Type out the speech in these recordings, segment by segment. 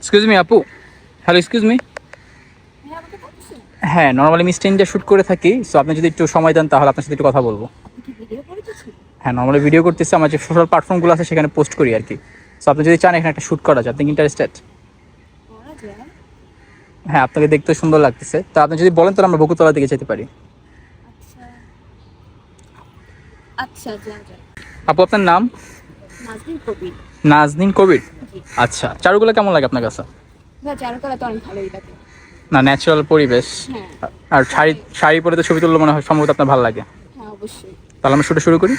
Excuse me আপু, hello excuse me. হ্যাঁ, normally mister India shoot করে থাকি, সো আপনি যদি একটু সময় দেন তাহলে আপনার সাথে একটু কথা বলবো। হ্যাঁ, নর্মালি ভিডিও করতেছি, আমার যে সোশ্যাল প্ল্যাটফর্মগুলো আছে সেখানে পোস্ট করি আর কি। সো আপনি যদি চান এখানে একটা শ্যুট করা যায়, আপনি ইন্টারেস্টেড? হ্যাঁ, আপনাকে দেখতে সুন্দর লাগতেছে, তো আপনি যদি বলেন তাহলে আমরা বকুতলা দিকে যেতে পারি। আচ্ছা যান যান। আপু আপনার নাম? নাজনীন কবির। নাজনীন কবির। আচ্ছা, চারুগুলো কেমন লাগে আপনার কাছে? চারুকলা তো অনেক ভালোই লাগে। না, ন্যাচারাল পরিবেশ। হ্যাঁ আর শাড়ি শাড়ি পরে তো ছবি তুললে মনে হয় সম্ভবত আপনার ভালো লাগে। হ্যাঁ অবশ্যই। তাহলে আমরা শুটে শুরু করি।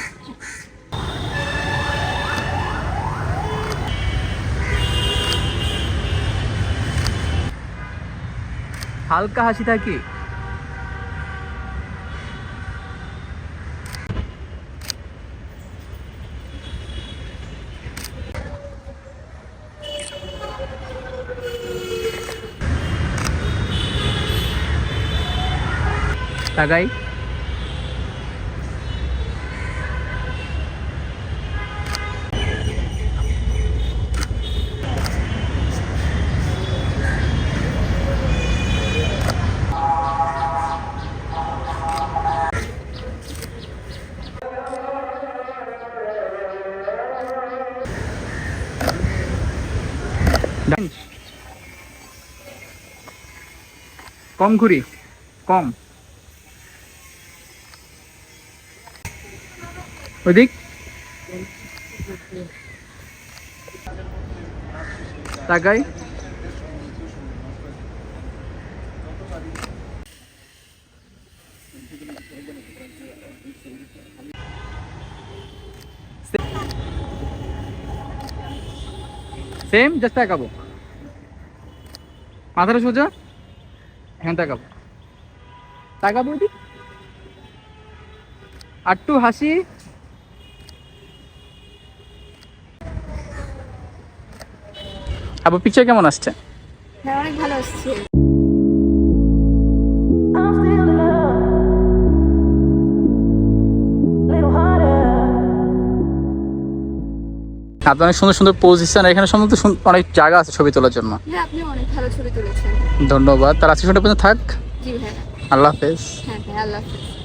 হালকা হাসি থাকি। তাকাই। কম ঘুরি, কম ওদিক তাকাই। সেম, জাস্ট তাকাবো, মাথাটা সোজা, হ্যাঁ তাকাবো, তাকাবো ওদিক, আটটু হাসি। আপু পিকচার কেমন আসছে? হ্যাঁ অনেক ভালো আসছে। আপনি অনেক সুন্দর সুন্দর পজিশন, এখানে সম্ভবত অনেক জায়গা আছে ছবি তোলার জন্য। হ্যাঁ আপনি অনেক ভালো ছবি তুলেছেন। ধন্যবাদ। তার আজকে শুনে পর্যন্ত থাক। জি ভাই। আল্লাহ হাফেজ। হ্যাঁ হ্যাঁ আল্লাহ হাফেজ।